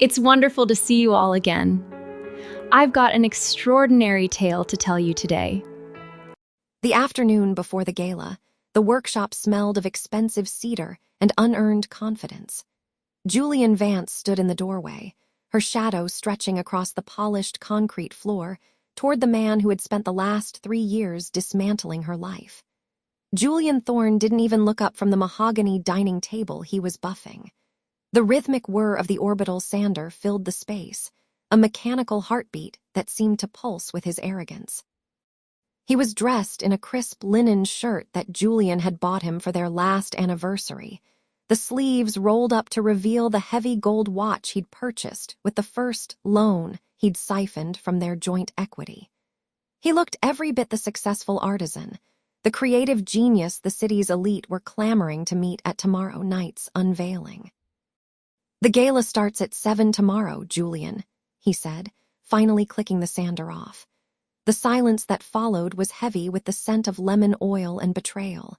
It's wonderful to see you all again. I've got an extraordinary tale to tell you today. The afternoon before the gala, the workshop smelled of expensive cedar and unearned confidence. Julianne Vance stood in the doorway, her shadow stretching across the polished concrete floor toward the man who had spent the last 3 years dismantling her life. Julian Thorne didn't even look up from the mahogany dining table he was buffing. The rhythmic whir of the orbital sander filled the space, a mechanical heartbeat that seemed to pulse with his arrogance. He was dressed in a crisp linen shirt that Julian had bought him for their last anniversary, the sleeves rolled up to reveal the heavy gold watch he'd purchased with the first loan he'd siphoned from their joint equity. He looked every bit the successful artisan, the creative genius the city's elite were clamoring to meet at tomorrow night's unveiling. "The gala starts at 7 tomorrow, Julian," he said, finally clicking the sander off. The silence that followed was heavy with the scent of lemon oil and betrayal.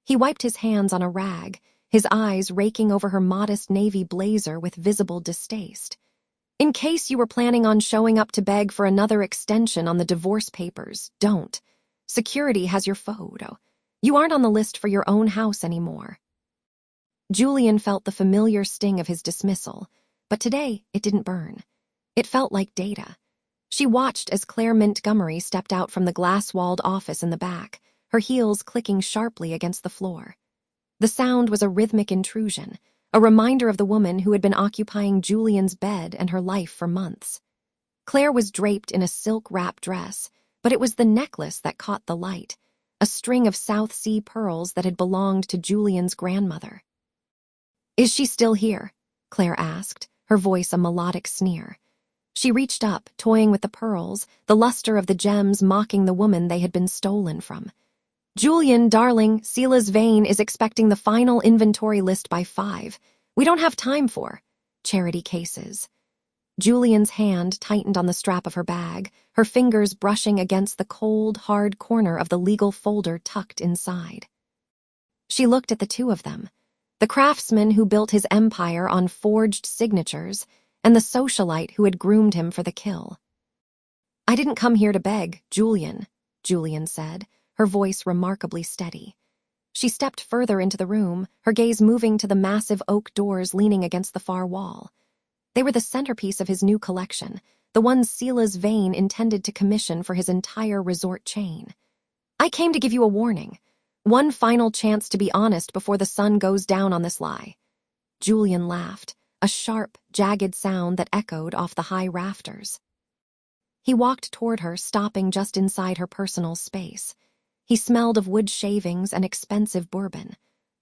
He wiped his hands on a rag, his eyes raking over her modest navy blazer with visible distaste. "In case you were planning on showing up to beg for another extension on the divorce papers, don't. Security has your photo. You aren't on the list for your own house anymore." Julian felt the familiar sting of his dismissal, but today it didn't burn. It felt like data. She watched as Claire Montgomery stepped out from the glass-walled office in the back, her heels clicking sharply against the floor. The sound was a rhythmic intrusion, a reminder of the woman who had been occupying Julian's bed and her life for months. Claire was draped in a silk wrap dress, but it was the necklace that caught the light, a string of South Sea pearls that had belonged to Julian's grandmother. "Is she still here?" Claire asked, her voice a melodic sneer. She reached up, toying with the pearls, the luster of the gems mocking the woman they had been stolen from. "Julian, darling, Sela's Vane is expecting the final inventory list by 5. We don't have time for charity cases." Julian's hand tightened on the strap of her bag, her fingers brushing against the cold, hard corner of the legal folder tucked inside. She looked at the two of them, the craftsman who built his empire on forged signatures, and the socialite who had groomed him for the kill. "I didn't come here to beg, Julian," Julian said, her voice remarkably steady. She stepped further into the room, her gaze moving to the massive oak doors leaning against the far wall. They were the centerpiece of his new collection, the ones Sela's Vane intended to commission for his entire resort chain. "I came to give you a warning. One final chance to be honest before the sun goes down on this lie." Julian laughed, a sharp, jagged sound that echoed off the high rafters. He walked toward her, stopping just inside her personal space. He smelled of wood shavings and expensive bourbon.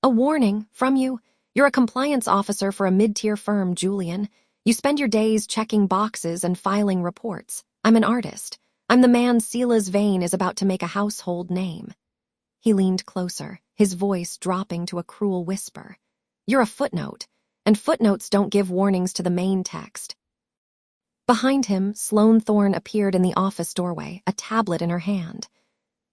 "A warning from you? You're a compliance officer for a mid-tier firm, Julian. You spend your days checking boxes and filing reports. I'm an artist. I'm the man Sela's Vane is about to make a household name." He leaned closer, his voice dropping to a cruel whisper. "You're a footnote, and footnotes don't give warnings to the main text." Behind him, Sloane Thorne appeared in the office doorway, a tablet in her hand.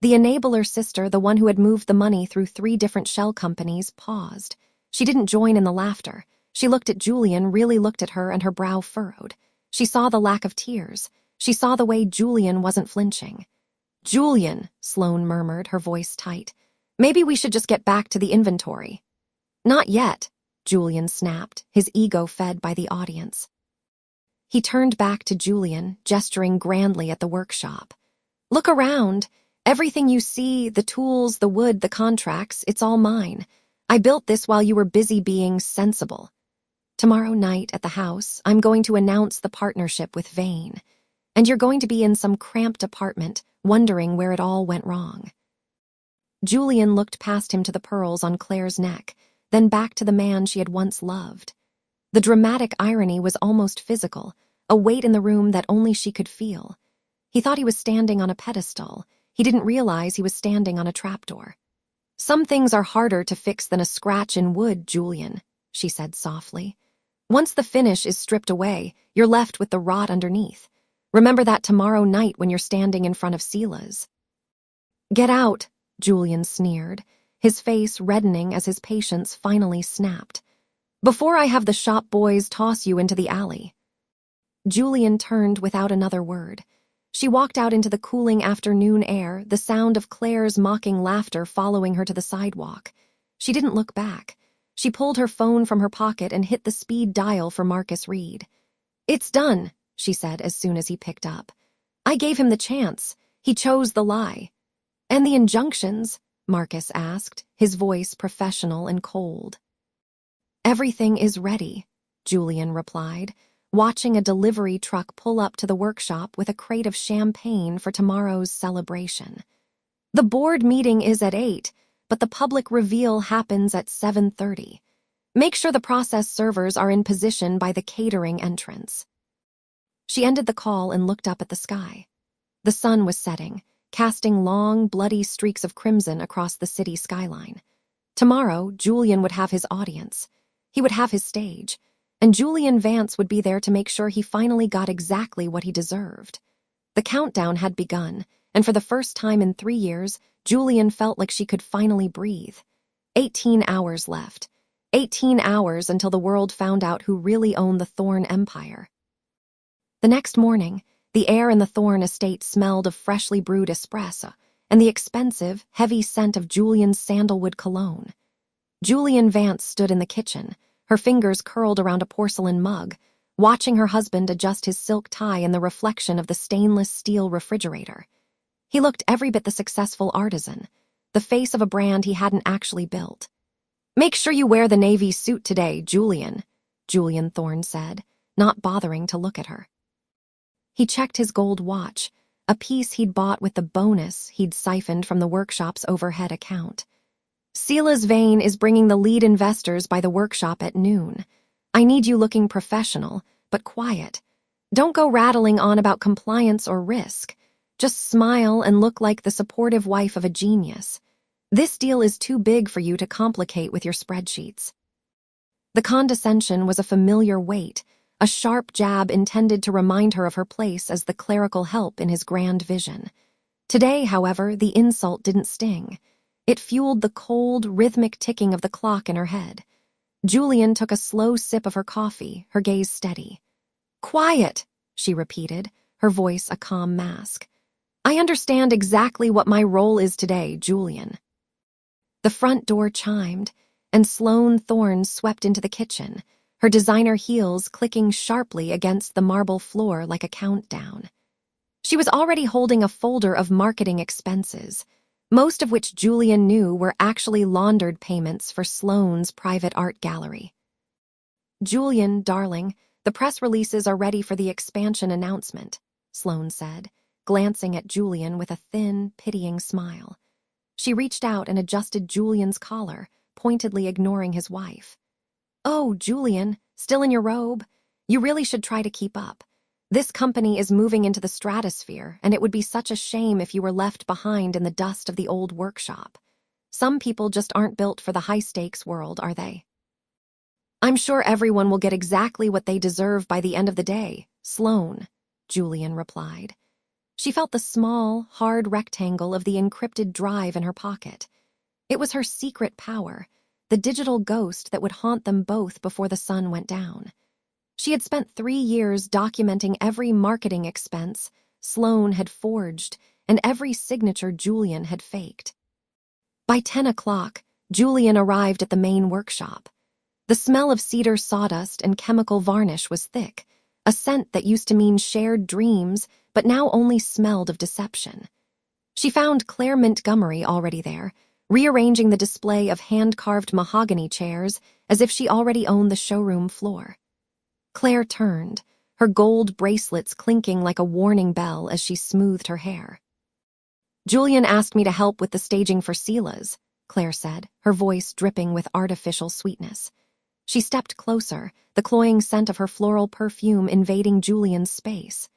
The enabler sister, the one who had moved the money through 3 different shell companies, paused. She didn't join in the laughter. She looked at Julian, really looked at her, and her brow furrowed. She saw the lack of tears. She saw the way Julian wasn't flinching. "Julian," Sloane murmured, her voice tight. "Maybe we should just get back to the inventory." "Not yet," Julian snapped, his ego fed by the audience. He turned back to Julian, gesturing grandly at the workshop. "Look around. Everything you see, the tools, the wood, the contracts, it's all mine. I built this while you were busy being sensible. Tomorrow night at the house, I'm going to announce the partnership with Vane, and you're going to be in some cramped apartment, wondering where it all went wrong." Julian looked past him to the pearls on Claire's neck, then back to the man she had once loved. The dramatic irony was almost physical, a weight in the room that only she could feel. He thought he was standing on a pedestal. He didn't realize he was standing on a trapdoor. "Some things are harder to fix than a scratch in wood, Julian," she said softly. "Once the finish is stripped away, you're left with the rot underneath. Remember that tomorrow night when you're standing in front of Sela's." "Get out," Julian sneered, his face reddening as his patience finally snapped. "Before I have the shop boys toss you into the alley." Julian turned without another word. She walked out into the cooling afternoon air, the sound of Claire's mocking laughter following her to the sidewalk. She didn't look back. She pulled her phone from her pocket and hit the speed dial for Marcus Reed. "It's done," she said as soon as he picked up. "I gave him the chance. He chose the lie." "And the injunctions?" Marcus asked, his voice professional and cold. "Everything is ready," Julian replied, watching a delivery truck pull up to the workshop with a crate of champagne for tomorrow's celebration. "The board meeting is at 8, but the public reveal happens at 7:30. Make sure the process servers are in position by the catering entrance." She ended the call and looked up at the sky. The sun was setting, casting long, bloody streaks of crimson across the city skyline. Tomorrow, Julian would have his audience. He would have his stage, and Julianne Vance would be there to make sure he finally got exactly what he deserved. The countdown had begun, and for the first time in 3 years, Julian felt like she could finally breathe. 18 hours left. 18 hours until the world found out who really owned the Thorne Empire. The next morning, the air in the Thorne estate smelled of freshly brewed espresso and the expensive, heavy scent of Julian's sandalwood cologne. Julianne Vance stood in the kitchen, her fingers curled around a porcelain mug, watching her husband adjust his silk tie in the reflection of the stainless steel refrigerator. He looked every bit the successful artisan, the face of a brand he hadn't actually built. "Make sure you wear the navy suit today, Julian," Julian Thorne said, not bothering to look at her. He checked his gold watch, a piece he'd bought with the bonus he'd siphoned from the workshop's overhead account. "Sila's Vein is bringing the lead investors by the workshop at noon. I need you looking professional, but quiet. Don't go rattling on about compliance or risk. Just smile and look like the supportive wife of a genius. This deal is too big for you to complicate with your spreadsheets." The condescension was a familiar weight, a sharp jab intended to remind her of her place as the clerical help in his grand vision. Today, however, the insult didn't sting. It fueled the cold, rhythmic ticking of the clock in her head. Julian took a slow sip of her coffee, her gaze steady. "Quiet," she repeated, her voice a calm mask. "I understand exactly what my role is today, Julian." The front door chimed, and Sloane Thorne swept into the kitchen, her designer heels clicking sharply against the marble floor like a countdown. She was already holding a folder of marketing expenses, most of which Julian knew were actually laundered payments for Sloane's private art gallery. "Julian, darling, the press releases are ready for the expansion announcement," Sloane said, glancing at Julian with a thin, pitying smile. She reached out and adjusted Julian's collar, pointedly ignoring his wife. "Oh, Julian, still in your robe? You really should try to keep up. This company is moving into the stratosphere, and it would be such a shame if you were left behind in the dust of the old workshop. Some people just aren't built for the high-stakes world, are they?" "I'm sure everyone will get exactly what they deserve by the end of the day, Sloane," Julian replied. She felt the small, hard rectangle of the encrypted drive in her pocket. It was her secret power, the digital ghost that would haunt them both before the sun went down. She had spent 3 years documenting every marketing expense Sloane had forged and every signature Julian had faked. By 10 o'clock, Julian arrived at the main workshop. The smell of cedar sawdust and chemical varnish was thick, a scent that used to mean shared dreams but now only smelled of deception. She found Claire Montgomery already there, rearranging the display of hand-carved mahogany chairs as if she already owned the showroom floor. Claire turned, her gold bracelets clinking like a warning bell as she smoothed her hair. "Julian asked me to help with the staging for Sila's," Claire said, her voice dripping with artificial sweetness. She stepped closer, the cloying scent of her floral perfume invading Julian's space.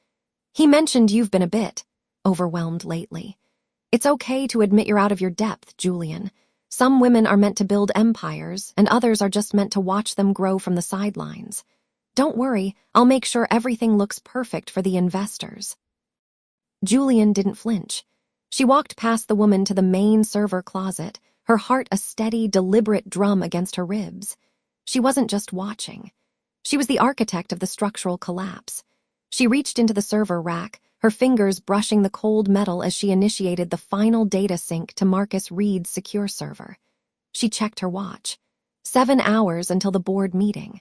"He mentioned you've been a bit overwhelmed lately. It's okay to admit you're out of your depth, Julian. Some women are meant to build empires, and others are just meant to watch them grow from the sidelines. Don't worry, I'll make sure everything looks perfect for the investors." Julian didn't flinch. She walked past the woman to the main server closet, her heart a steady, deliberate drum against her ribs. She wasn't just watching. She was the architect of the structural collapse. She reached into the server rack, her fingers brushing the cold metal as she initiated the final data sync to Marcus Reed's secure server. She checked her watch. 7 hours until the board meeting.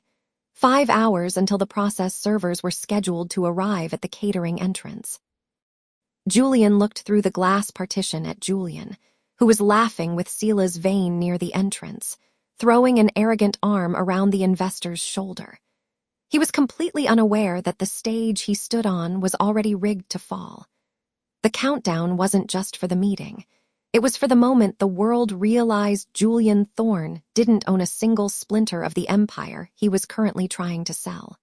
5 hours until the process servers were scheduled to arrive at the catering entrance. Julian looked through the glass partition at Julian, who was laughing with Sela's Vane near the entrance, throwing an arrogant arm around the investor's shoulder. He was completely unaware that the stage he stood on was already rigged to fall. The countdown wasn't just for the meeting. It was for the moment the world realized Julian Thorne didn't own a single splinter of the empire he was currently trying to sell.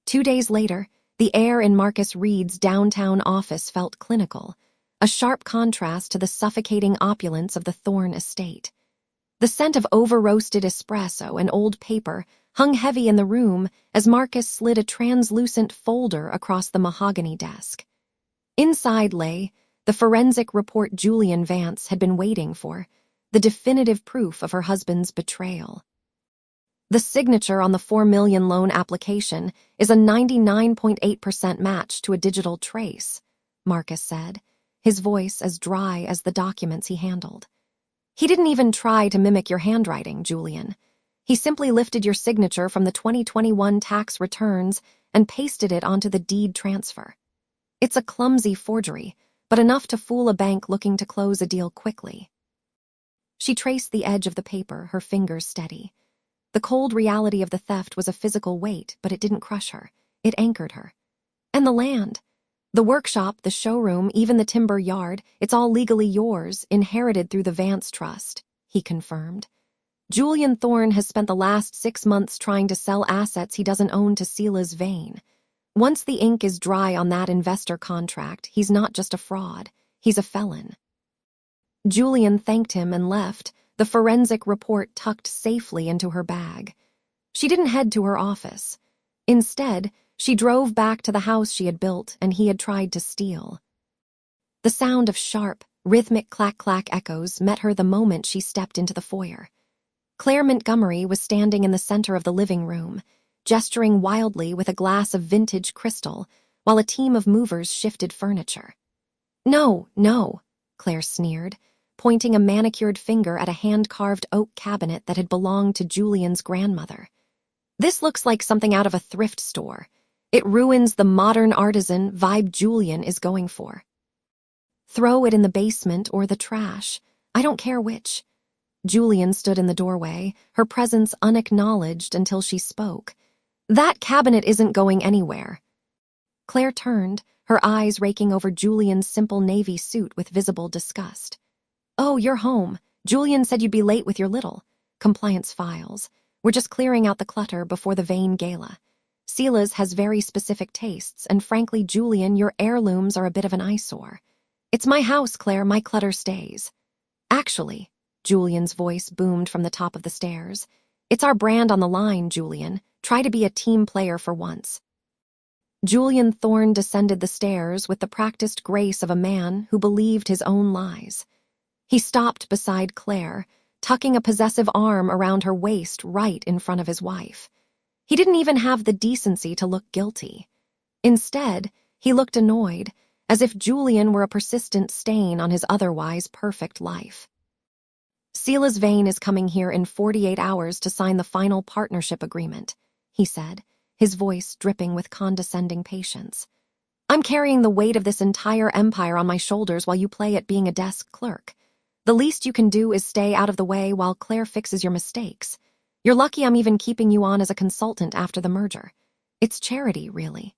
2 days later, the air in Marcus Reed's downtown office felt clinical, a sharp contrast to the suffocating opulence of the Thorne estate. The scent of over-roasted espresso and old paper hung heavy in the room as Marcus slid a translucent folder across the mahogany desk. Inside lay the forensic report Julianne Vance had been waiting for, the definitive proof of her husband's betrayal. The signature on the $4 million loan application is a 99.8% match to a digital trace, Marcus said, his voice as dry as the documents he handled. He didn't even try to mimic your handwriting, Julian. He simply lifted your signature from the 2021 tax returns and pasted it onto the deed transfer. It's a clumsy forgery, but enough to fool a bank looking to close a deal quickly. She traced the edge of the paper, her fingers steady. The cold reality of the theft was a physical weight, but it didn't crush her. It anchored her. And the land. The workshop, the showroom, even the timber yard, it's all legally yours, inherited through the Vance Trust, he confirmed. Julian Thorne has spent the last 6 months trying to sell assets he doesn't own to Sela's Vane. Once the ink is dry on that investor contract, he's not just a fraud, he's a felon. Julian thanked him and left, the forensic report tucked safely into her bag. She didn't head to her office. Instead, she drove back to the house she had built and he had tried to steal. The sound of sharp, rhythmic clack-clack echoes met her the moment she stepped into the foyer. Claire Montgomery was standing in the center of the living room, gesturing wildly with a glass of vintage crystal, while a team of movers shifted furniture. No, Claire sneered, pointing a manicured finger at a hand-carved oak cabinet that had belonged to Julian's grandmother. This looks like something out of a thrift store. It ruins the modern artisan vibe Julian is going for. Throw it in the basement or the trash. I don't care which. Julian stood in the doorway, her presence unacknowledged until she spoke. That cabinet isn't going anywhere. Claire turned, her eyes raking over Julian's simple navy suit with visible disgust. Oh, you're home. Julian said you'd be late with your little compliance files. We're just clearing out the clutter before the Vane gala. Sela's has very specific tastes, and frankly, Julian, your heirlooms are a bit of an eyesore. It's my house, Claire, my clutter stays. Actually, Julian's voice boomed from the top of the stairs. It's our brand on the line, Julian. Try to be a team player for once. Julian Thorne descended the stairs with the practiced grace of a man who believed his own lies. He stopped beside Claire, tucking a possessive arm around her waist right in front of his wife. He didn't even have the decency to look guilty. Instead, he looked annoyed, as if Julian were a persistent stain on his otherwise perfect life. Sela's Vane is coming here in 48 hours to sign the final partnership agreement, he said, his voice dripping with condescending patience. I'm carrying the weight of this entire empire on my shoulders while you play at being a desk clerk. The least you can do is stay out of the way while Claire fixes your mistakes. You're lucky I'm even keeping you on as a consultant after the merger. It's charity, really.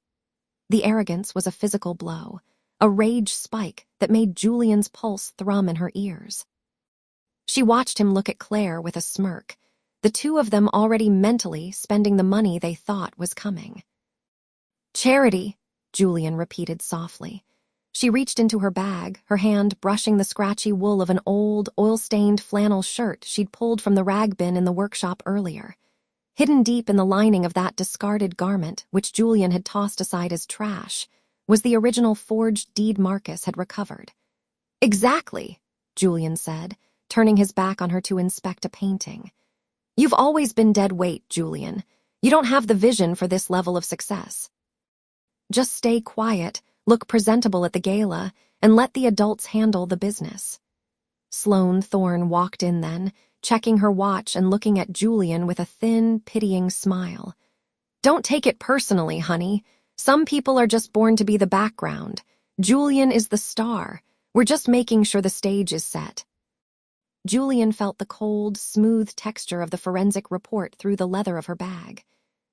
The arrogance was a physical blow, a rage spike that made Julian's pulse thrum in her ears. She watched him look at Claire with a smirk, the two of them already mentally spending the money they thought was coming. Charity, Julian repeated softly. She reached into her bag, her hand brushing the scratchy wool of an old, oil-stained flannel shirt she'd pulled from the rag bin in the workshop earlier. Hidden deep in the lining of that discarded garment, which Julian had tossed aside as trash, was the original forged deed Marcus had recovered. Exactly, Julian said, turning his back on her to inspect a painting. You've always been dead weight, Julian. You don't have the vision for this level of success. Just stay quiet, look presentable at the gala, and let the adults handle the business. Sloane Thorne walked in then, checking her watch and looking at Julian with a thin, pitying smile. Don't take it personally, honey. Some people are just born to be the background. Julian is the star. We're just making sure the stage is set. Julian felt the cold, smooth texture of the forensic report through the leather of her bag.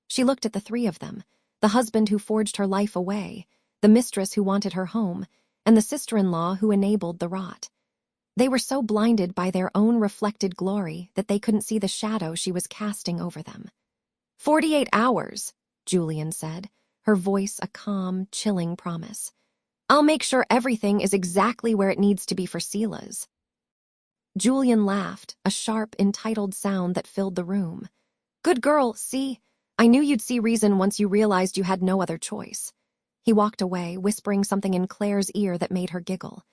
She looked at the three of them, the husband who forged her life away, the mistress who wanted her home, and the sister-in-law who enabled the rot. They were so blinded by their own reflected glory that they couldn't see the shadow she was casting over them. 48 hours, Julian said, her voice a calm, chilling promise. I'll make sure everything is exactly where it needs to be for Sela's. Julian laughed, a sharp, entitled sound that filled the room. Good girl, see? I knew you'd see reason once you realized you had no other choice. He walked away, whispering something in Claire's ear that made her giggle.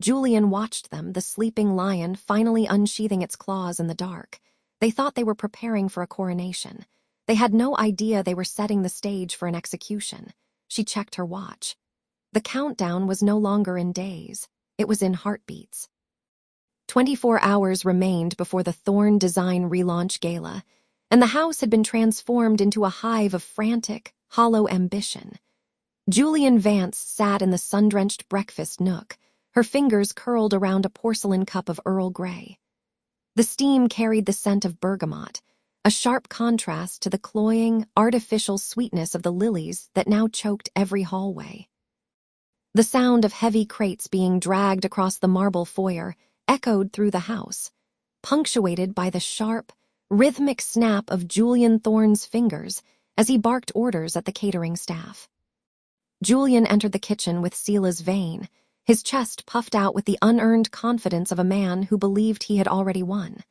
Julian watched them, the sleeping lion finally unsheathing its claws in the dark. They thought they were preparing for a coronation. They had no idea they were setting the stage for an execution. She checked her watch. The countdown was no longer in days. It was in heartbeats. 24 hours remained before the Thorne Design relaunch gala, and the house had been transformed into a hive of frantic, hollow ambition. Julianne Vance sat in the sun-drenched breakfast nook, her fingers curled around a porcelain cup of Earl Grey. The steam carried the scent of bergamot, a sharp contrast to the cloying, artificial sweetness of the lilies that now choked every hallway. The sound of heavy crates being dragged across the marble foyer echoed through the house, punctuated by the sharp, rhythmic snap of Julian Thorne's fingers as he barked orders at the catering staff. Julian entered the kitchen with Sela's vein, his chest puffed out with the unearned confidence of a man who believed he had already won.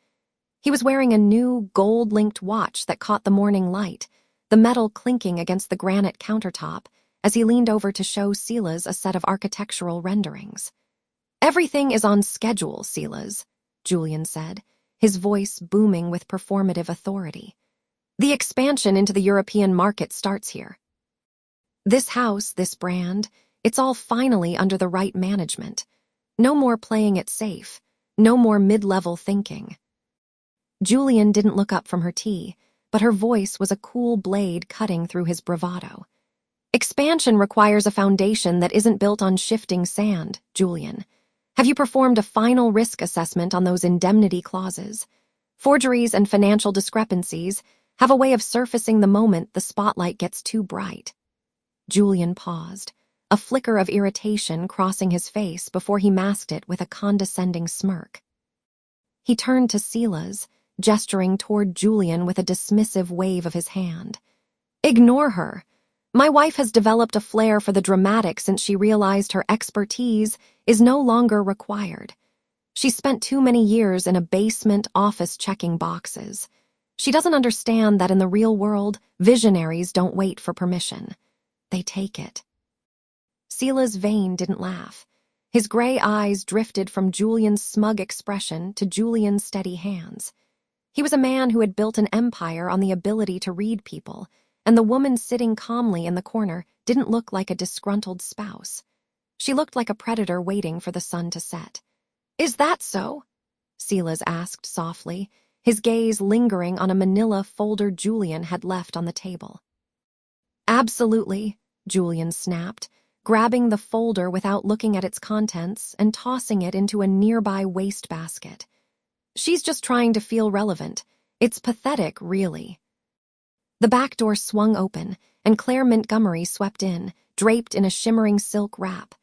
He was wearing a new, gold-linked watch that caught the morning light, the metal clinking against the granite countertop as he leaned over to show Sela's a set of architectural renderings. Everything is on schedule, Sela's, Julian said, his voice booming with performative authority. The expansion into the European market starts here. This house, this brand, it's all finally under the right management. No more playing it safe, no more mid-level thinking. Julian didn't look up from her tea, but her voice was a cool blade cutting through his bravado. Expansion requires a foundation that isn't built on shifting sand, Julian. Have you performed a final risk assessment on those indemnity clauses? Forgeries and financial discrepancies have a way of surfacing the moment the spotlight gets too bright. Julian paused, a flicker of irritation crossing his face before he masked it with a condescending smirk. He turned to Sela's, gesturing toward Julian with a dismissive wave of his hand. Ignore her. My wife has developed a flair for the dramatic since she realized her expertise is no longer required. She spent too many years in a basement office checking boxes. She doesn't understand that in the real world, visionaries don't wait for permission. They take it. Sela's vein didn't laugh. His gray eyes drifted from Julian's smug expression to Julian's steady hands. He was a man who had built an empire on the ability to read people, and the woman sitting calmly in the corner didn't look like a disgruntled spouse. She looked like a predator waiting for the sun to set. Is that so? Sela's asked softly, his gaze lingering on a manila folder Julian had left on the table. Absolutely, Julian snapped, grabbing the folder without looking at its contents and tossing it into a nearby wastebasket. She's just trying to feel relevant. It's pathetic, really. The back door swung open, and Claire Montgomery swept in, draped in a shimmering silk wrap.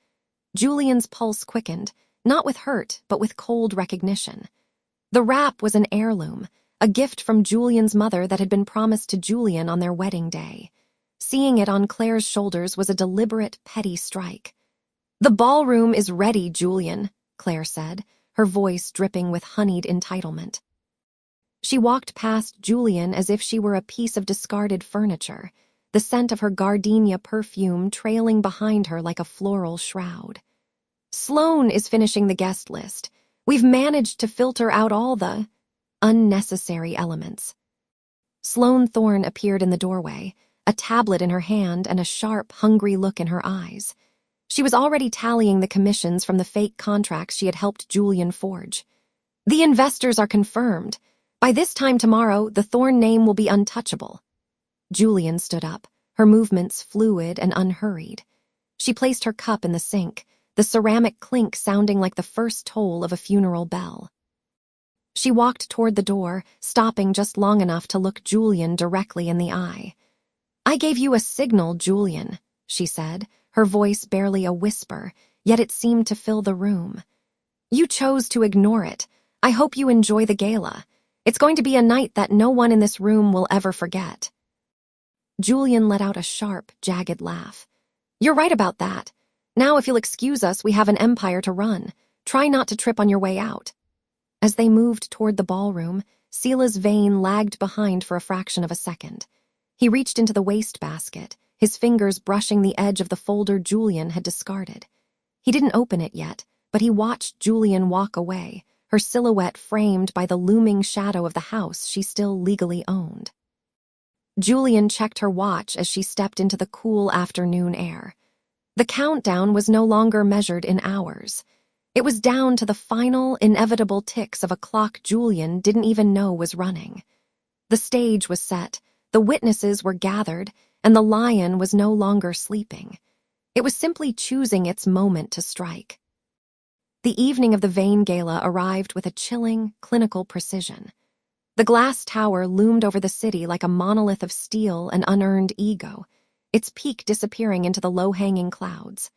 Julian's pulse quickened, not with hurt, but with cold recognition. The wrap was an heirloom, a gift from Julian's mother that had been promised to Julian on their wedding day. Seeing it on Claire's shoulders was a deliberate, petty strike. The ballroom is ready, Julian, Claire said, her voice dripping with honeyed entitlement. She walked past Julian as if she were a piece of discarded furniture, the scent of her gardenia perfume trailing behind her like a floral shroud. Sloane is finishing the guest list. We've managed to filter out all the unnecessary elements. Sloane Thorne appeared in the doorway, a tablet in her hand and a sharp, hungry look in her eyes. She was already tallying the commissions from the fake contracts she had helped Julian forge. "The investors are confirmed. By this time tomorrow, the Thorne name will be untouchable." Julian stood up, her movements fluid and unhurried. She placed her cup in the sink, the ceramic clink sounding like the first toll of a funeral bell. She walked toward the door, stopping just long enough to look Julian directly in the eye. "I gave you a signal, Julian," she said, her voice barely a whisper, yet it seemed to fill the room. "You chose to ignore it. I hope you enjoy the gala. It's going to be a night that no one in this room will ever forget." Julian let out a sharp, jagged laugh. "You're right about that. Now, if you'll excuse us, we have an empire to run. Try not to trip on your way out." As they moved toward the ballroom, Sela's vein lagged behind for a fraction of a second. He reached into the wastebasket, his fingers brushing the edge of the folder Julian had discarded. He didn't open it yet, but he watched Julian walk away, her silhouette framed by the looming shadow of the house she still legally owned. Julian checked her watch as she stepped into the cool afternoon air. The countdown was no longer measured in hours. It was down to the final, inevitable ticks of a clock Julian didn't even know was running. The stage was set, the witnesses were gathered, and the lion was no longer sleeping. It was simply choosing its moment to strike. The evening of the Vane Gala arrived with a chilling, clinical precision. The glass tower loomed over the city like a monolith of steel and unearned ego, its peak disappearing into the low-hanging clouds.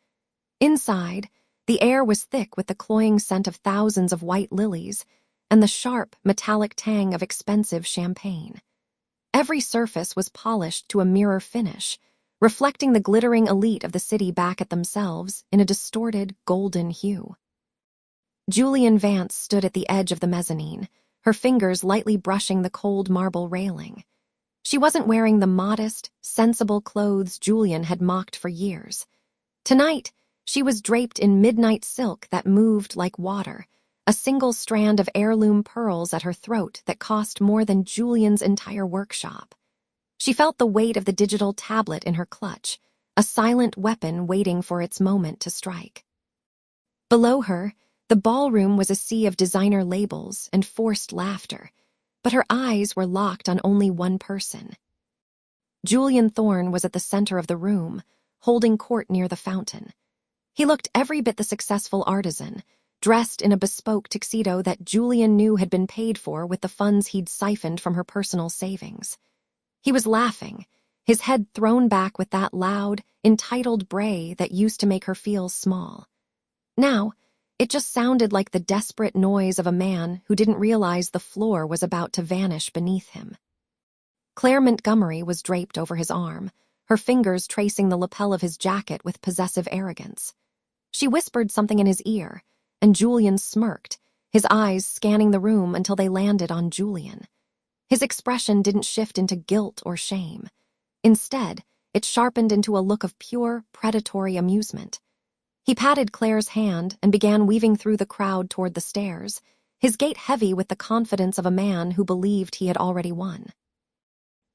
Inside, the air was thick with the cloying scent of thousands of white lilies and the sharp, metallic tang of expensive champagne. Every surface was polished to a mirror finish, reflecting the glittering elite of the city back at themselves in a distorted, golden hue. Julianne Vance stood at the edge of the mezzanine, her fingers lightly brushing the cold marble railing. She wasn't wearing the modest, sensible clothes Julian had mocked for years. Tonight, she was draped in midnight silk that moved like water, a single strand of heirloom pearls at her throat that cost more than Julian's entire workshop. She felt the weight of the digital tablet in her clutch, a silent weapon waiting for its moment to strike. Below her, the ballroom was a sea of designer labels and forced laughter, but her eyes were locked on only one person. Julian Thorne was at the center of the room, holding court near the fountain. He looked every bit the successful artisan, dressed in a bespoke tuxedo that Julian knew had been paid for with the funds he'd siphoned from her personal savings. He was laughing, his head thrown back with that loud, entitled bray that used to make her feel small. Now, it just sounded like the desperate noise of a man who didn't realize the floor was about to vanish beneath him. Claire Montgomery was draped over his arm, her fingers tracing the lapel of his jacket with possessive arrogance. She whispered something in his ear, and Julian smirked, his eyes scanning the room until they landed on Julian. His expression didn't shift into guilt or shame. Instead, it sharpened into a look of pure, predatory amusement. He patted Claire's hand and began weaving through the crowd toward the stairs, his gait heavy with the confidence of a man who believed he had already won.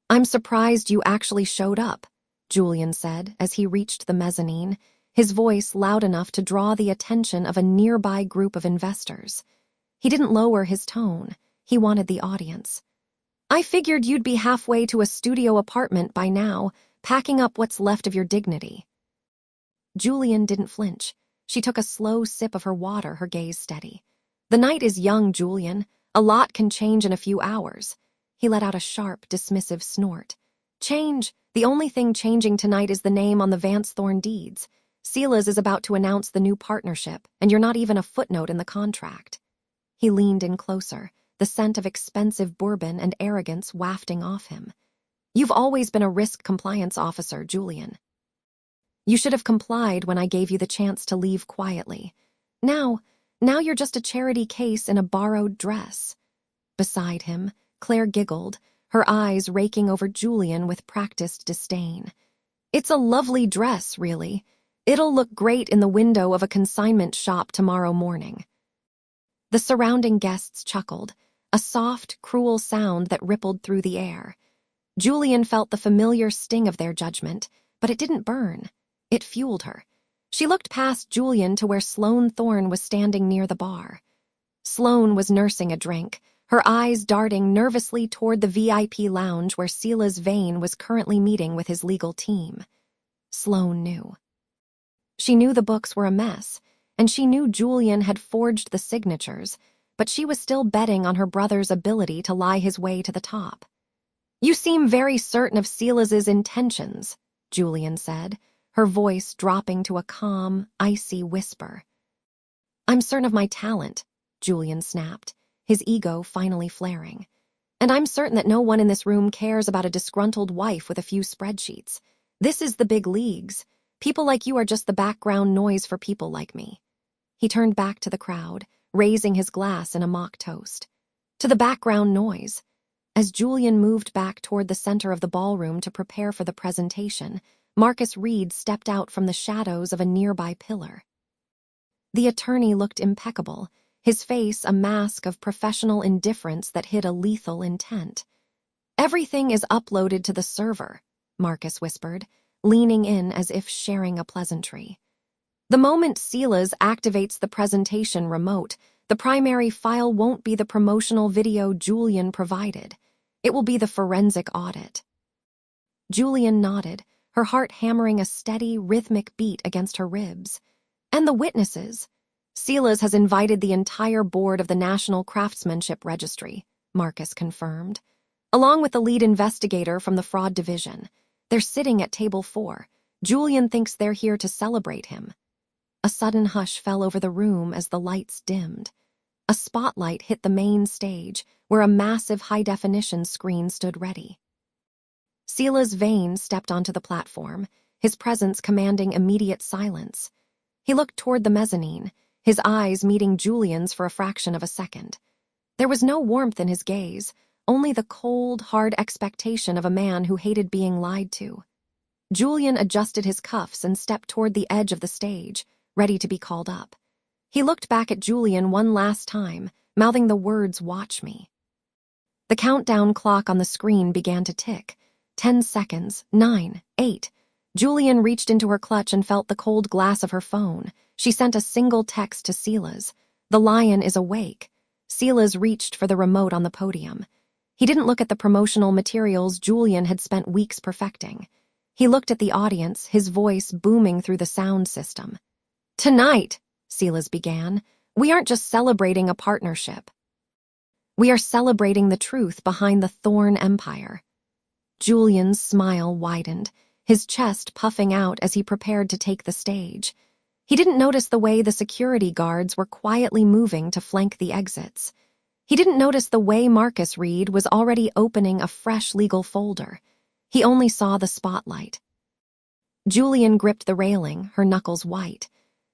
"I'm surprised you actually showed up," Julian said as he reached the mezzanine, his voice loud enough to draw the attention of a nearby group of investors. He didn't lower his tone. He wanted the audience. "I figured you'd be halfway to a studio apartment by now, packing up what's left of your dignity." Julian didn't flinch. She took a slow sip of her water, her gaze steady. "The night is young, Julian. A lot can change in a few hours." He let out a sharp, dismissive snort. "Change? The only thing changing tonight is the name on the Vance Thorne deeds. Sela's is about to announce the new partnership, and you're not even a footnote in the contract." He leaned in closer, the scent of expensive bourbon and arrogance wafting off him. "You've always been a risk compliance officer, Julian. You should have complied when I gave you the chance to leave quietly. Now you're just a charity case in a borrowed dress." Beside him, Claire giggled, her eyes raking over Julian with practiced disdain. "It's a lovely dress, really. It'll look great in the window of a consignment shop tomorrow morning." The surrounding guests chuckled, a soft, cruel sound that rippled through the air. Julian felt the familiar sting of their judgment, but it didn't burn. It fueled her. She looked past Julian to where Sloane Thorne was standing near the bar. Sloane was nursing a drink, her eyes darting nervously toward the VIP lounge where Silas Vane was currently meeting with his legal team. Sloane knew. She knew the books were a mess, and she knew Julian had forged the signatures, but she was still betting on her brother's ability to lie his way to the top. "You seem very certain of Silas's intentions," Julian said, her voice dropping to a calm, icy whisper. "I'm certain of my talent," Julian snapped, his ego finally flaring. "And I'm certain that no one in this room cares about a disgruntled wife with a few spreadsheets. This is the big leagues. People like you are just the background noise for people like me." He turned back to the crowd, raising his glass in a mock toast. To the background noise. As Julian moved back toward the center of the ballroom to prepare for the presentation, Marcus Reed stepped out from the shadows of a nearby pillar. The attorney looked impeccable, his face a mask of professional indifference that hid a lethal intent. "Everything is uploaded to the server," Marcus whispered, leaning in as if sharing a pleasantry. "The moment Silas activates the presentation remote, the primary file won't be the promotional video Julian provided. It will be the forensic audit." Julian nodded, her heart hammering a steady, rhythmic beat against her ribs. "And the witnesses? Silas has invited the entire board of the National Craftsmanship Registry," Marcus confirmed, "along with the lead investigator from the fraud division. They're sitting at table 4. Julian thinks they're here to celebrate him." A sudden hush fell over the room as the lights dimmed. A spotlight hit the main stage, where a massive high-definition screen stood ready. Silas Vane stepped onto the platform, his presence commanding immediate silence. He looked toward the mezzanine, his eyes meeting Julian's for a fraction of a second. There was no warmth in his gaze, only the cold, hard expectation of a man who hated being lied to. Julian adjusted his cuffs and stepped toward the edge of the stage, ready to be called up. He looked back at Julian one last time, mouthing the words, "Watch me." The countdown clock on the screen began to tick. 10 seconds, 9, 8. Julian reached into her clutch and felt the cold glass of her phone. She sent a single text to Silas. "The lion is awake." Silas reached for the remote on the podium. He didn't look at the promotional materials Julian had spent weeks perfecting. He looked at the audience, his voice booming through the sound system. "Tonight," Silas began, "we aren't just celebrating a partnership. We are celebrating the truth behind the Thorne Empire." Julian's smile widened, his chest puffing out as he prepared to take the stage. He didn't notice the way the security guards were quietly moving to flank the exits. He didn't notice the way Marcus Reed was already opening a fresh legal folder. He only saw the spotlight. Julian gripped the railing, her knuckles white.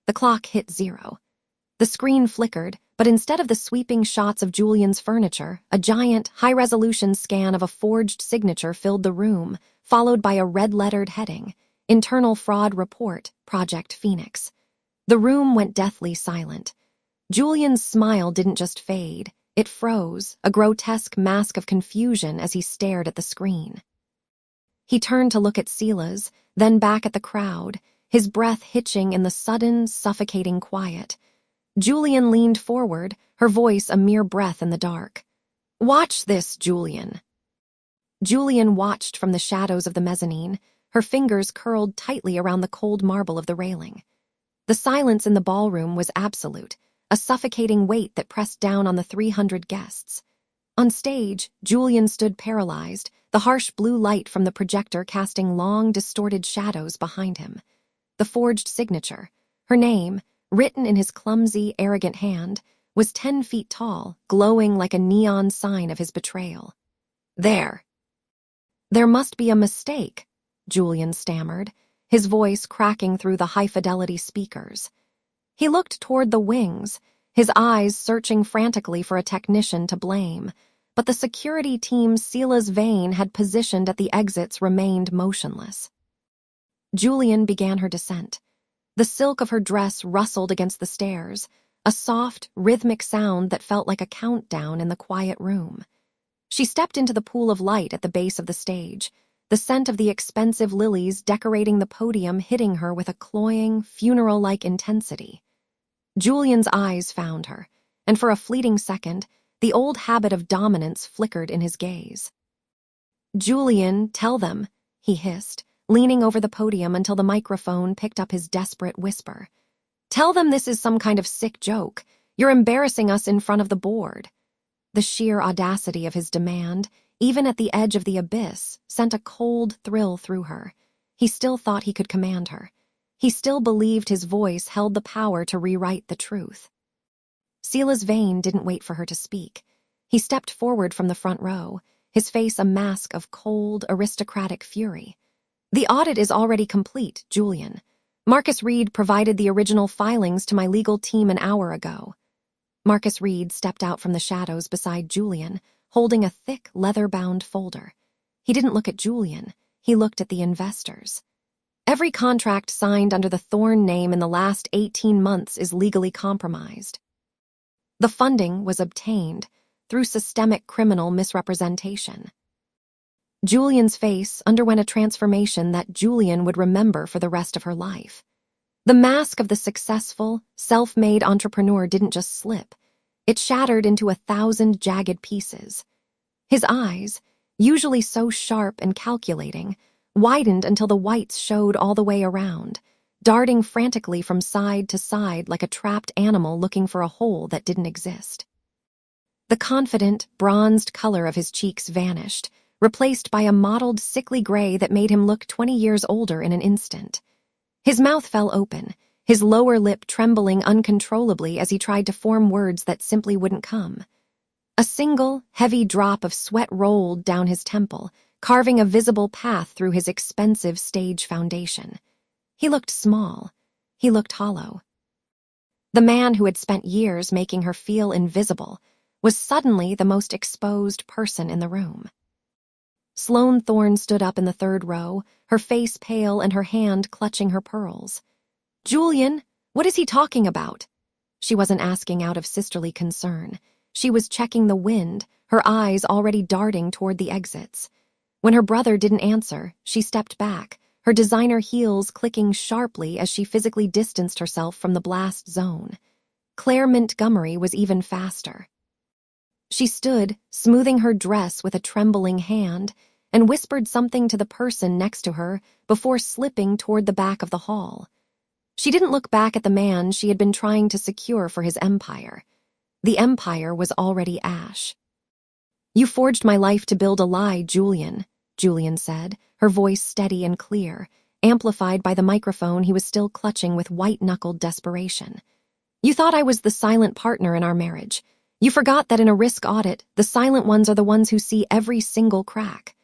The clock hit 0. The screen flickered, but instead of the sweeping shots of Julian's furniture, a giant, high-resolution scan of a forged signature filled the room, followed by a red-lettered heading, "Internal Fraud Report, Project Phoenix." The room went deathly silent. Julian's smile didn't just fade, it froze, a grotesque mask of confusion as he stared at the screen. He turned to look at Silas, then back at the crowd, his breath hitching in the sudden, suffocating quiet. Julian leaned forward, her voice a mere breath in the dark. "Watch this, Julian." Julian watched from the shadows of the mezzanine, her fingers curled tightly around the cold marble of the railing. The silence in the ballroom was absolute, a suffocating weight that pressed down on the 300 guests. On stage, Julian stood paralyzed, the harsh blue light from the projector casting long, distorted shadows behind him. The forged signature, her name, written in his clumsy, arrogant hand, was 10 feet tall, glowing like a neon sign of his betrayal. "There." "There must be a mistake," Julian stammered, his voice cracking through the high-fidelity speakers. He looked toward the wings, his eyes searching frantically for a technician to blame, but the security team Silas Vane had positioned at the exits remained motionless. Julian began her descent. The silk of her dress rustled against the stairs, a soft, rhythmic sound that felt like a countdown in the quiet room. She stepped into the pool of light at the base of the stage, the scent of the expensive lilies decorating the podium hitting her with a cloying, funeral-like intensity. Julian's eyes found her, and for a fleeting second, the old habit of dominance flickered in his gaze. "Julian, tell them," he hissed, leaning over the podium until the microphone picked up his desperate whisper. "Tell them this is some kind of sick joke. You're embarrassing us in front of the board." The sheer audacity of his demand, even at the edge of the abyss, sent a cold thrill through her. He still thought he could command her. He still believed his voice held the power to rewrite the truth. Silas Vane didn't wait for her to speak. He stepped forward from the front row, his face a mask of cold, aristocratic fury. "The audit is already complete, Julian. Marcus Reed provided the original filings to my legal team an hour ago." Marcus Reed stepped out from the shadows beside Julian, holding a thick, leather-bound folder. He didn't look at Julian. He looked at the investors. "Every contract signed under the Thorne name in the last 18 months is legally compromised. The funding was obtained through systemic criminal misrepresentation." Julian's face underwent a transformation that Julian would remember for the rest of her life. The mask of the successful, self-made entrepreneur didn't just slip. It shattered into 1,000 jagged pieces. His eyes, usually so sharp and calculating, widened until the whites showed all the way around, darting frantically from side to side like a trapped animal looking for a hole that didn't exist. The confident, bronzed color of his cheeks vanished, replaced by a mottled, sickly gray that made him look 20 years older in an instant. His mouth fell open, his lower lip trembling uncontrollably as he tried to form words that simply wouldn't come. A single, heavy drop of sweat rolled down his temple, carving a visible path through his expensive stage foundation. He looked small. He looked hollow. The man who had spent years making her feel invisible was suddenly the most exposed person in the room. Sloane Thorne stood up in the third row, her face pale and her hand clutching her pearls. "Julian, what is he talking about?" She wasn't asking out of sisterly concern. She was checking the wind, her eyes already darting toward the exits. When her brother didn't answer, she stepped back, her designer heels clicking sharply as she physically distanced herself from the blast zone. Claire Montgomery was even faster. She stood, smoothing her dress with a trembling hand, and whispered something to the person next to her before slipping toward the back of the hall. She didn't look back at the man she had been trying to secure for his empire. The empire was already ash. "You forged my life to build a lie, Julian," Julian said, her voice steady and clear, amplified by the microphone he was still clutching with white-knuckled desperation. "You thought I was the silent partner in our marriage. You forgot that in a risk audit, the silent ones are the ones who see every single crack.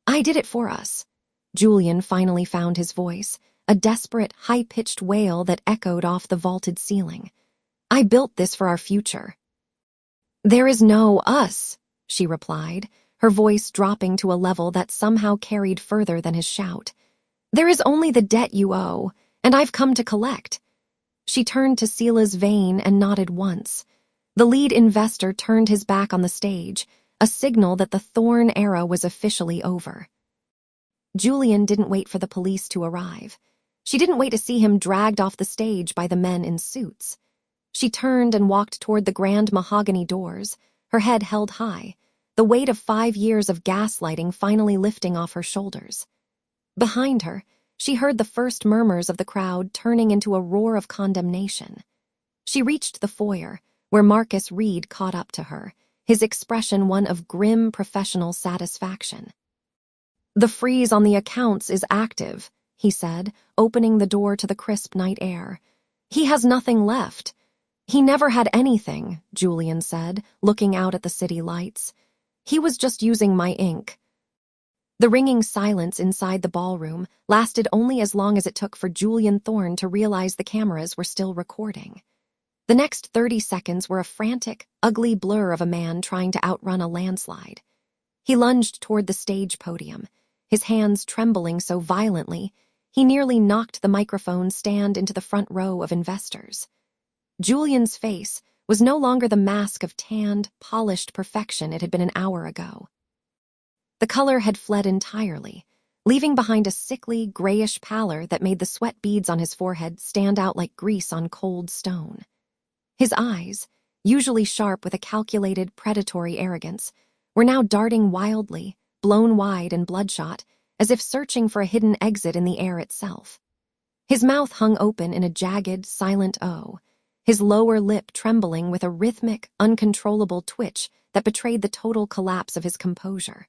I did it for us." Julian finally found his voice, a desperate, high-pitched wail that echoed off the vaulted ceiling. "I built this for our future." "There is no us," she replied, her voice dropping to a level that somehow carried further than his shout. "There is only the debt you owe, and I've come to collect." She turned to Silas Vane and nodded once. The lead investor turned his back on the stage, a signal that the Thorne era was officially over. Julian didn't wait for the police to arrive. She didn't wait to see him dragged off the stage by the men in suits. She turned and walked toward the grand mahogany doors, her head held high, the weight of 5 years of gaslighting finally lifting off her shoulders. Behind her, she heard the first murmurs of the crowd turning into a roar of condemnation. She reached the foyer, where Marcus Reed caught up to her, his expression one of grim professional satisfaction. "The freeze on the accounts is active," he said, opening the door to the crisp night air. "He has nothing left." "He never had anything," Julian said, looking out at the city lights. "He was just using my ink." The ringing silence inside the ballroom lasted only as long as it took for Julian Thorne to realize the cameras were still recording. The next 30 seconds were a frantic, ugly blur of a man trying to outrun a landslide. He lunged toward the stage podium, his hands trembling so violently, he nearly knocked the microphone stand into the front row of investors. Julian's face, was no longer the mask of tanned, polished perfection it had been an hour ago. The color had fled entirely, leaving behind a sickly, grayish pallor that made the sweat beads on his forehead stand out like grease on cold stone. His eyes, usually sharp with a calculated, predatory arrogance, were now darting wildly, blown wide and bloodshot, as if searching for a hidden exit in the air itself. His mouth hung open in a jagged, silent O, his lower lip trembling with a rhythmic, uncontrollable twitch that betrayed the total collapse of his composure.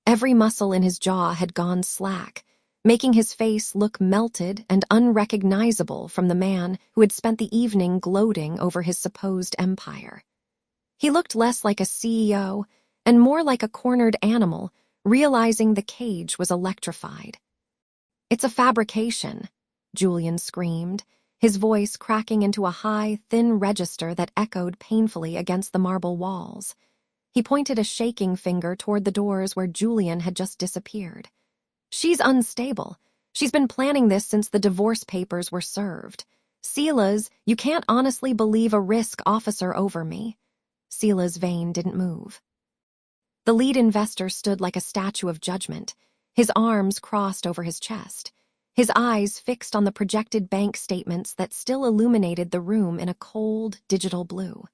Every muscle in his jaw had gone slack, making his face look melted and unrecognizable from the man who had spent the evening gloating over his supposed empire. He looked less like a CEO and more like a cornered animal, realizing the cage was electrified. "It's a fabrication," Julian screamed, his voice cracking into a high, thin register that echoed painfully against the marble walls. He pointed a shaking finger toward the doors where Julian had just disappeared. "She's unstable. She's been planning this since the divorce papers were served. Sela's, you can't honestly believe a risk officer over me." Sela's vein didn't move. The lead investor stood like a statue of judgment, his arms crossed over his chest, his eyes fixed on the projected bank statements that still illuminated the room in a cold, digital blue.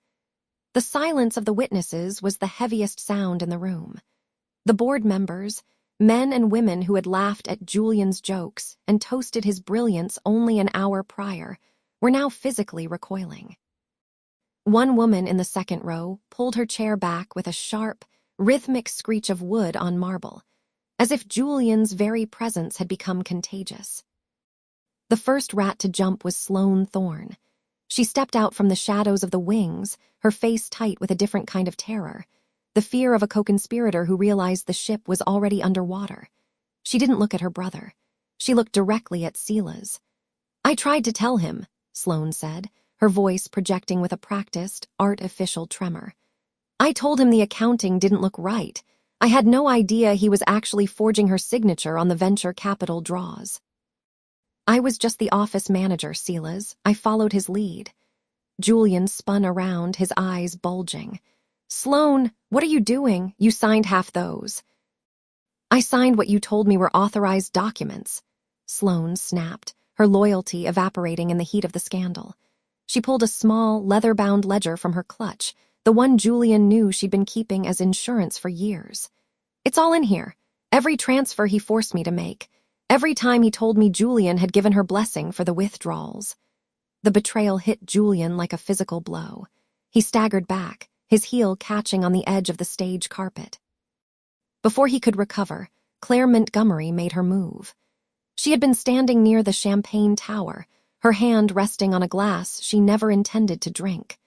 The silence of the witnesses was the heaviest sound in the room. The board members, men and women who had laughed at Julian's jokes and toasted his brilliance only an hour prior, were now physically recoiling. One woman in the second row pulled her chair back with a sharp, rhythmic screech of wood on marble, as if Julian's very presence had become contagious. The first rat to jump was Sloane Thorne. She stepped out from the shadows of the wings, her face tight with a different kind of terror, the fear of a co-conspirator who realized the ship was already underwater. She didn't look at her brother. She looked directly at Sela's. "I tried to tell him," Sloane said, her voice projecting with a practiced, artificial tremor. "I told him the accounting didn't look right. I had no idea he was actually forging her signature on the venture capital draws." "I was just the office manager, Sela's. I followed his lead." Julian spun around, his eyes bulging. "Sloane, what are you doing? You signed half those." "I signed what you told me were authorized documents," Sloane snapped, her loyalty evaporating in the heat of the scandal. She pulled a small, leather-bound ledger from her clutch, the one Julian knew she'd been keeping as insurance for years. "It's all in here. Every transfer he forced me to make. Every time he told me Julian had given her blessing for the withdrawals." The betrayal hit Julian like a physical blow. He staggered back, his heel catching on the edge of the stage carpet. Before he could recover, Claire Montgomery made her move. She had been standing near the champagne tower, her hand resting on a glass she never intended to drink.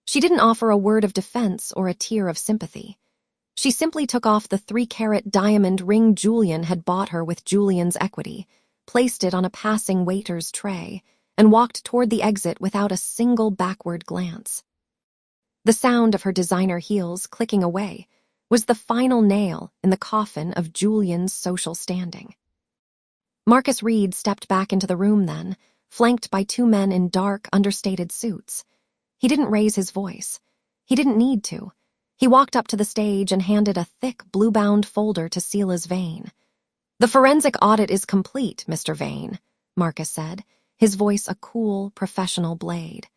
She didn't offer a word of defense or a tear of sympathy. She simply took off the 3-carat diamond ring Julian had bought her with Julian's equity, placed it on a passing waiter's tray, and walked toward the exit without a single backward glance. The sound of her designer heels clicking away was the final nail in the coffin of Julian's social standing. Marcus Reed stepped back into the room then, flanked by 2 men in dark, understated suits. He didn't raise his voice. He didn't need to. He walked up to the stage and handed a thick, blue-bound folder to Sela's Vane. "The forensic audit is complete, Mr. Vane," Marcus said, his voice a cool, professional blade.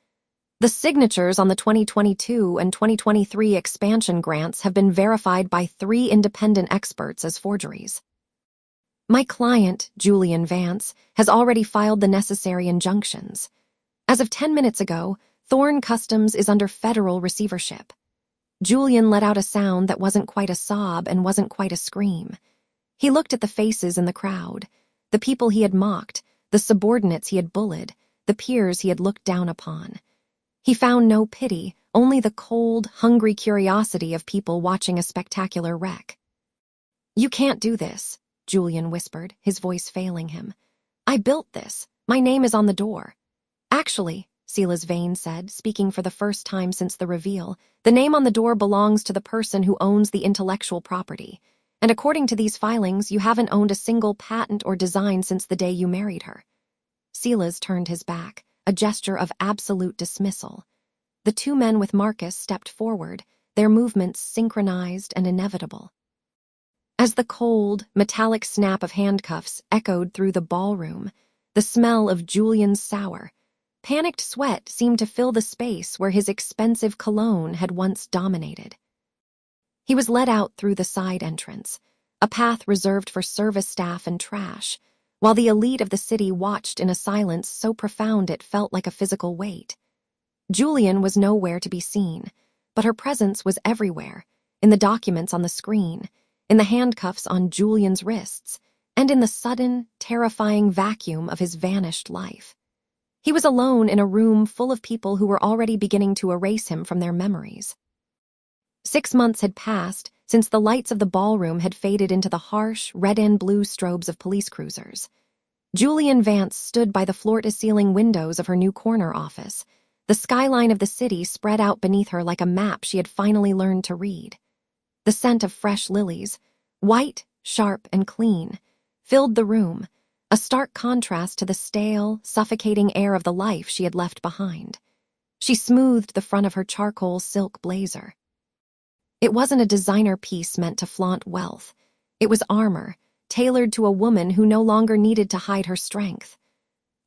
"The signatures on the 2022 and 2023 expansion grants have been verified by 3 independent experts as forgeries. My client, Julianne Vance, has already filed the necessary injunctions. As of 10 minutes ago, Thorne Customs is under federal receivership." Julian let out a sound that wasn't quite a sob and wasn't quite a scream. He looked at the faces in the crowd, the people he had mocked, the subordinates he had bullied, the peers he had looked down upon. He found no pity, only the cold, hungry curiosity of people watching a spectacular wreck. "You can't do this," Julian whispered, his voice failing him. "I built this. My name is on the door." "Actually," Sela's Vane said, speaking for the first time since the reveal, "the name on the door belongs to the person who owns the intellectual property. And according to these filings, you haven't owned a single patent or design since the day you married her." Sela's turned his back, a gesture of absolute dismissal. the two men with Marcus stepped forward, their movements synchronized and inevitable. As the cold, metallic snap of handcuffs echoed through the ballroom, the smell of Julian's sour, panicked sweat seemed to fill the space where his expensive cologne had once dominated. He was led out through the side entrance, a path reserved for service staff and trash, while the elite of the city watched in a silence so profound it felt like a physical weight. Julian was nowhere to be seen, but her presence was everywhere, in the documents on the screen, in the handcuffs on Julian's wrists, and in the sudden, terrifying vacuum of his vanished life. He was alone in a room full of people who were already beginning to erase him from their memories. 6 months had passed since the lights of the ballroom had faded into the harsh, red and blue strobes of police cruisers. Julianne Vance stood by the floor-to-ceiling windows of her new corner office, the skyline of the city spread out beneath her like a map she had finally learned to read. The scent of fresh lilies, white, sharp, and clean, filled the room, a stark contrast to the stale, suffocating air of the life she had left behind. She smoothed the front of her charcoal silk blazer. It wasn't a designer piece meant to flaunt wealth. It was armor, tailored to a woman who no longer needed to hide her strength.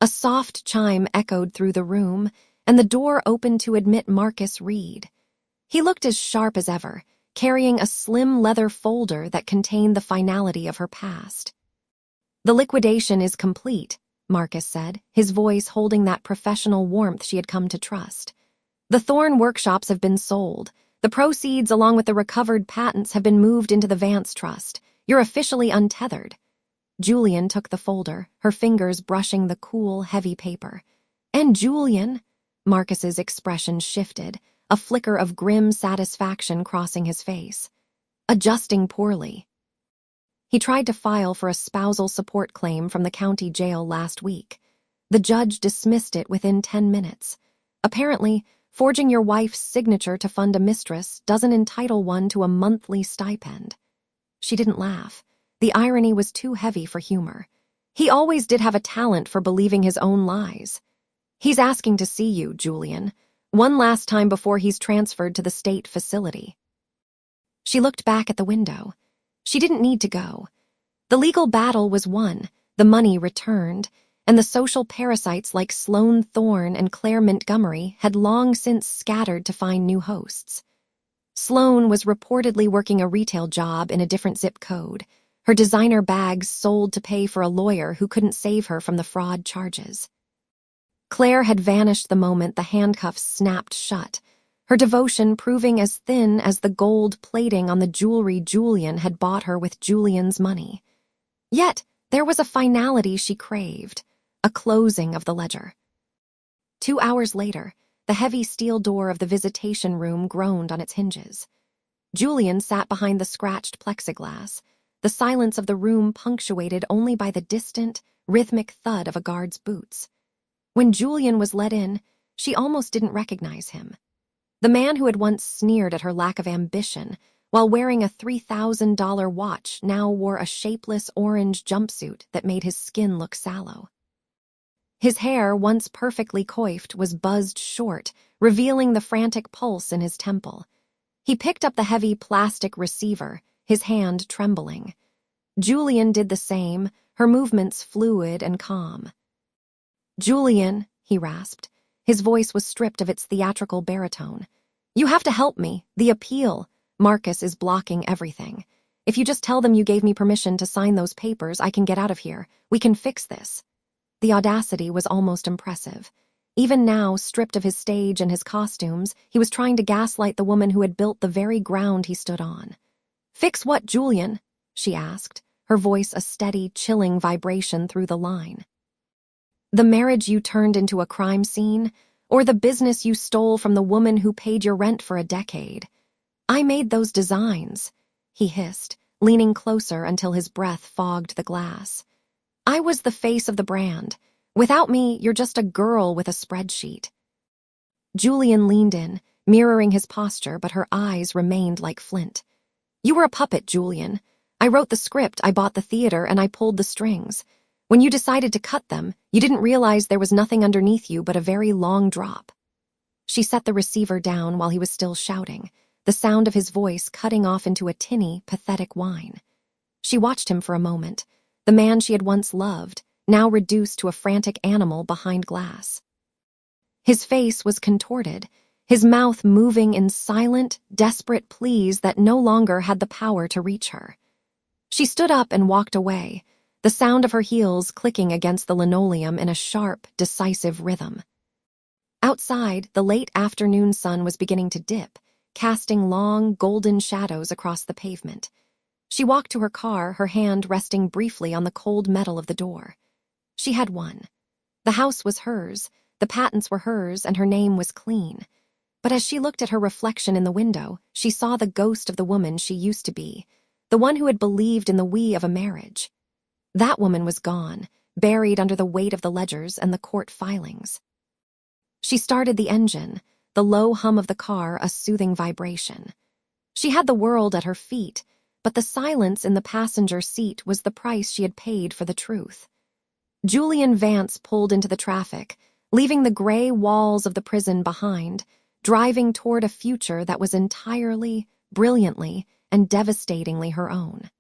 A soft chime echoed through the room, and the door opened to admit Marcus Reed. He looked as sharp as ever, carrying a slim leather folder that contained the finality of her past. "The liquidation is complete," Marcus said, his voice holding that professional warmth she had come to trust. "The Thorn workshops have been sold. The proceeds, along with the recovered patents, have been moved into the Vance Trust. You're officially untethered." Julian took the folder, her fingers brushing the cool, heavy paper. "And Julian," Marcus's expression shifted, a flicker of grim satisfaction crossing his face. "Adjusting poorly." He tried to file for a spousal support claim from the county jail last week. The judge dismissed it within 10 minutes. Apparently, forging your wife's signature to fund a mistress doesn't entitle one to a monthly stipend. She didn't laugh. The irony was too heavy for humor. He always did have a talent for believing his own lies. "He's asking to see you, Julian. One last time before he's transferred to the state facility." She looked back at the window. She didn't need to go. The legal battle was won, the money returned, and the social parasites like Sloane Thorne and Claire Montgomery had long since scattered to find new hosts. Sloane was reportedly working a retail job in a different zip code, her designer bags sold to pay for a lawyer who couldn't save her from the fraud charges. Claire had vanished the moment the handcuffs snapped shut, her devotion proving as thin as the gold plating on the jewelry Julian had bought her with Julian's money. Yet, there was a finality she craved, a closing of the ledger. 2 hours later, the heavy steel door of the visitation room groaned on its hinges. Julian sat behind the scratched plexiglass, the silence of the room punctuated only by the distant, rhythmic thud of a guard's boots. When Julian was let in, she almost didn't recognize him. The man who had once sneered at her lack of ambition while wearing a $3,000 watch now wore a shapeless orange jumpsuit that made his skin look sallow. His hair, once perfectly coiffed, was buzzed short, revealing the frantic pulse in his temple. He picked up the heavy plastic receiver, his hand trembling. Julian did the same, her movements fluid and calm. "Julian," he rasped. His voice was stripped of its theatrical baritone. "You have to help me. The appeal. Marcus is blocking everything. If you just tell them you gave me permission to sign those papers, I can get out of here. We can fix this." The audacity was almost impressive. Even now, stripped of his stage and his costumes, he was trying to gaslight the woman who had built the very ground he stood on. "Fix what, Julian?" she asked, her voice a steady, chilling vibration through the line. "The marriage you turned into a crime scene, or the business you stole from the woman who paid your rent for a decade. I made those designs," he hissed, leaning closer until his breath fogged the glass. "I was the face of the brand. Without me, you're just a girl with a spreadsheet." Julian leaned in, mirroring his posture, but her eyes remained like flint. "You were a puppet, Julian. I wrote the script, I bought the theater, and I pulled the strings. When you decided to cut them, you didn't realize there was nothing underneath you but a very long drop." She set the receiver down while he was still shouting, the sound of his voice cutting off into a tinny, pathetic whine. She watched him for a moment, the man she had once loved, now reduced to a frantic animal behind glass. His face was contorted, his mouth moving in silent, desperate pleas that no longer had the power to reach her. She stood up and walked away, the sound of her heels clicking against the linoleum in a sharp, decisive rhythm. Outside, the late afternoon sun was beginning to dip, casting long, golden shadows across the pavement. She walked to her car, her hand resting briefly on the cold metal of the door. She had won. The house was hers, the patents were hers, and her name was clean. But as she looked at her reflection in the window, she saw the ghost of the woman she used to be, the one who had believed in the we of a marriage. That woman was gone, buried under the weight of the ledgers and the court filings. She started the engine, the low hum of the car a soothing vibration. She had the world at her feet, but the silence in the passenger seat was the price she had paid for the truth. Julianne Vance pulled into the traffic, leaving the gray walls of the prison behind, driving toward a future that was entirely, brilliantly, and devastatingly her own.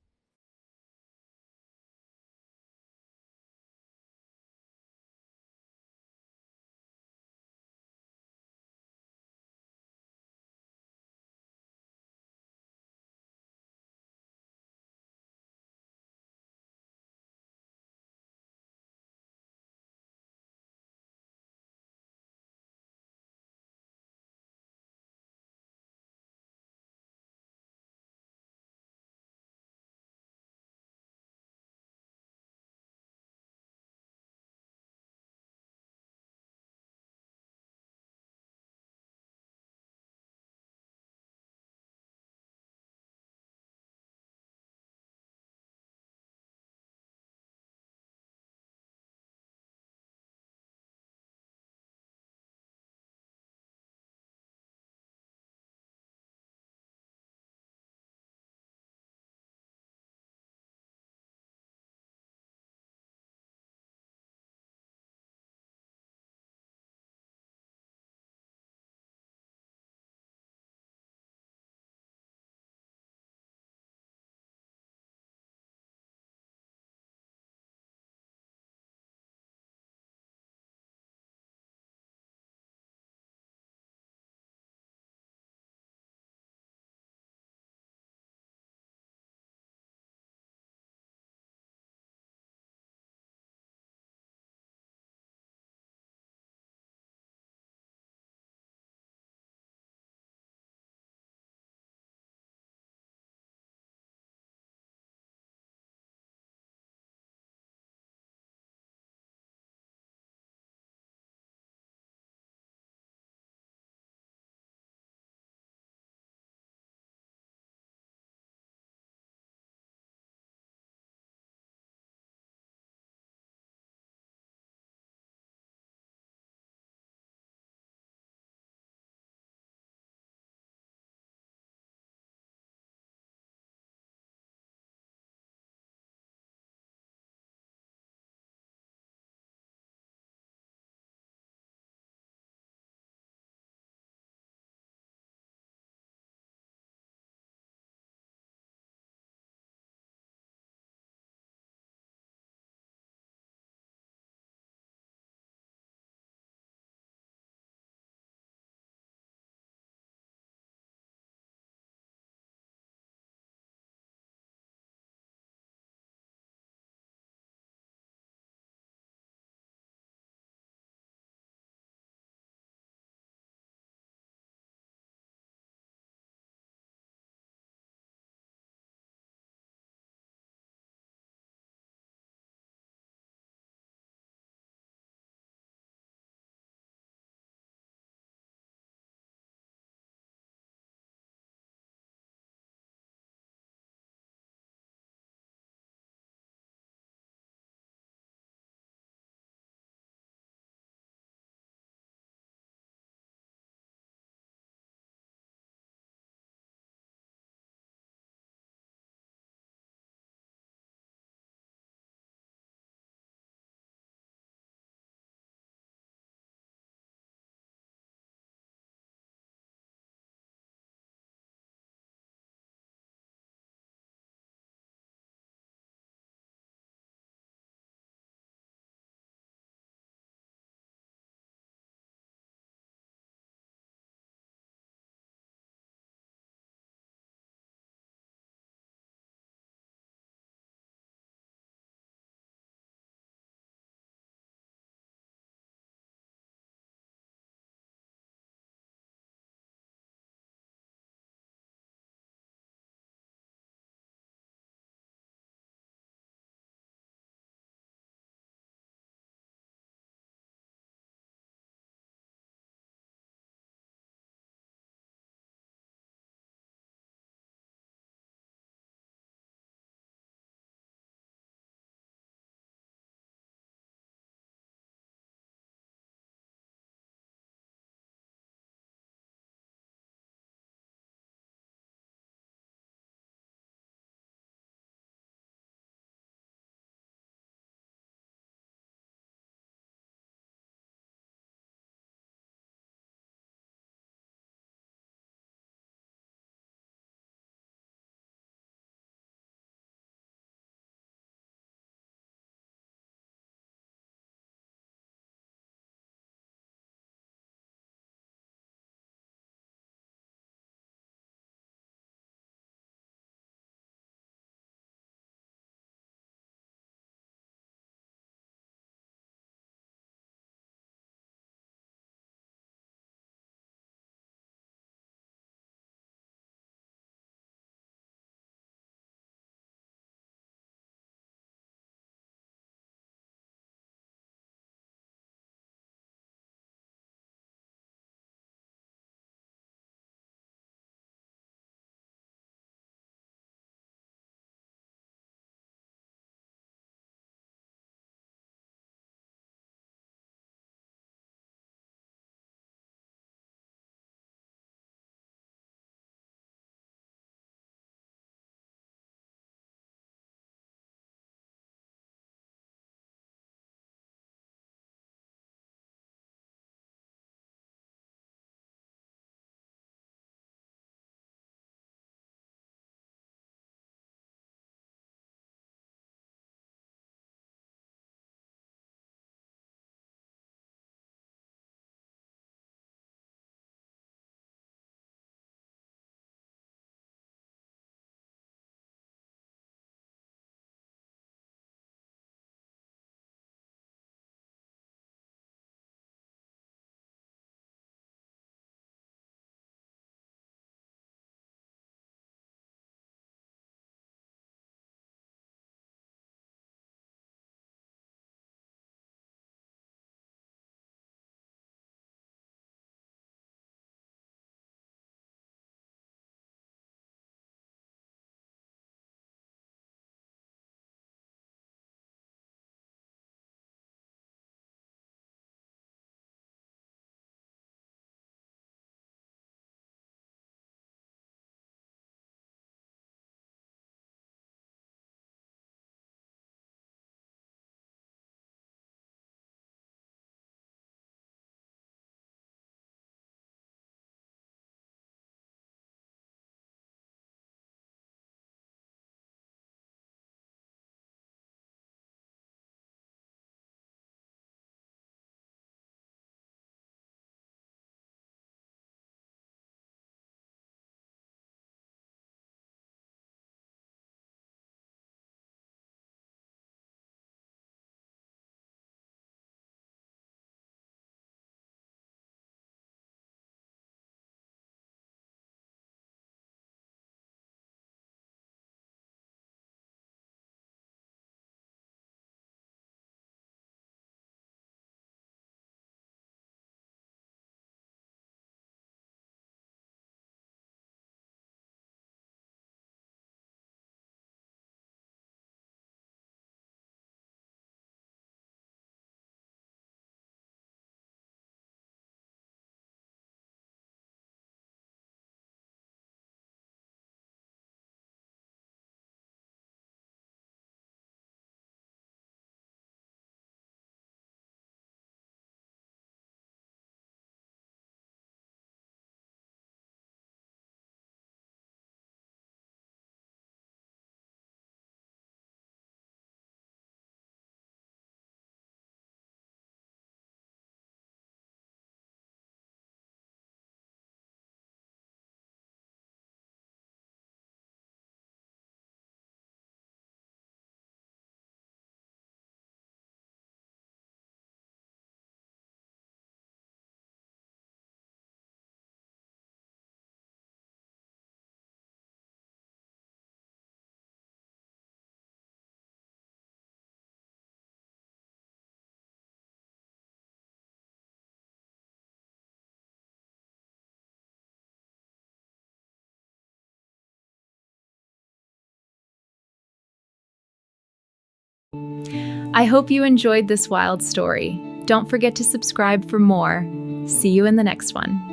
I hope you enjoyed this wild story. Don't forget to subscribe for more. See you in the next one.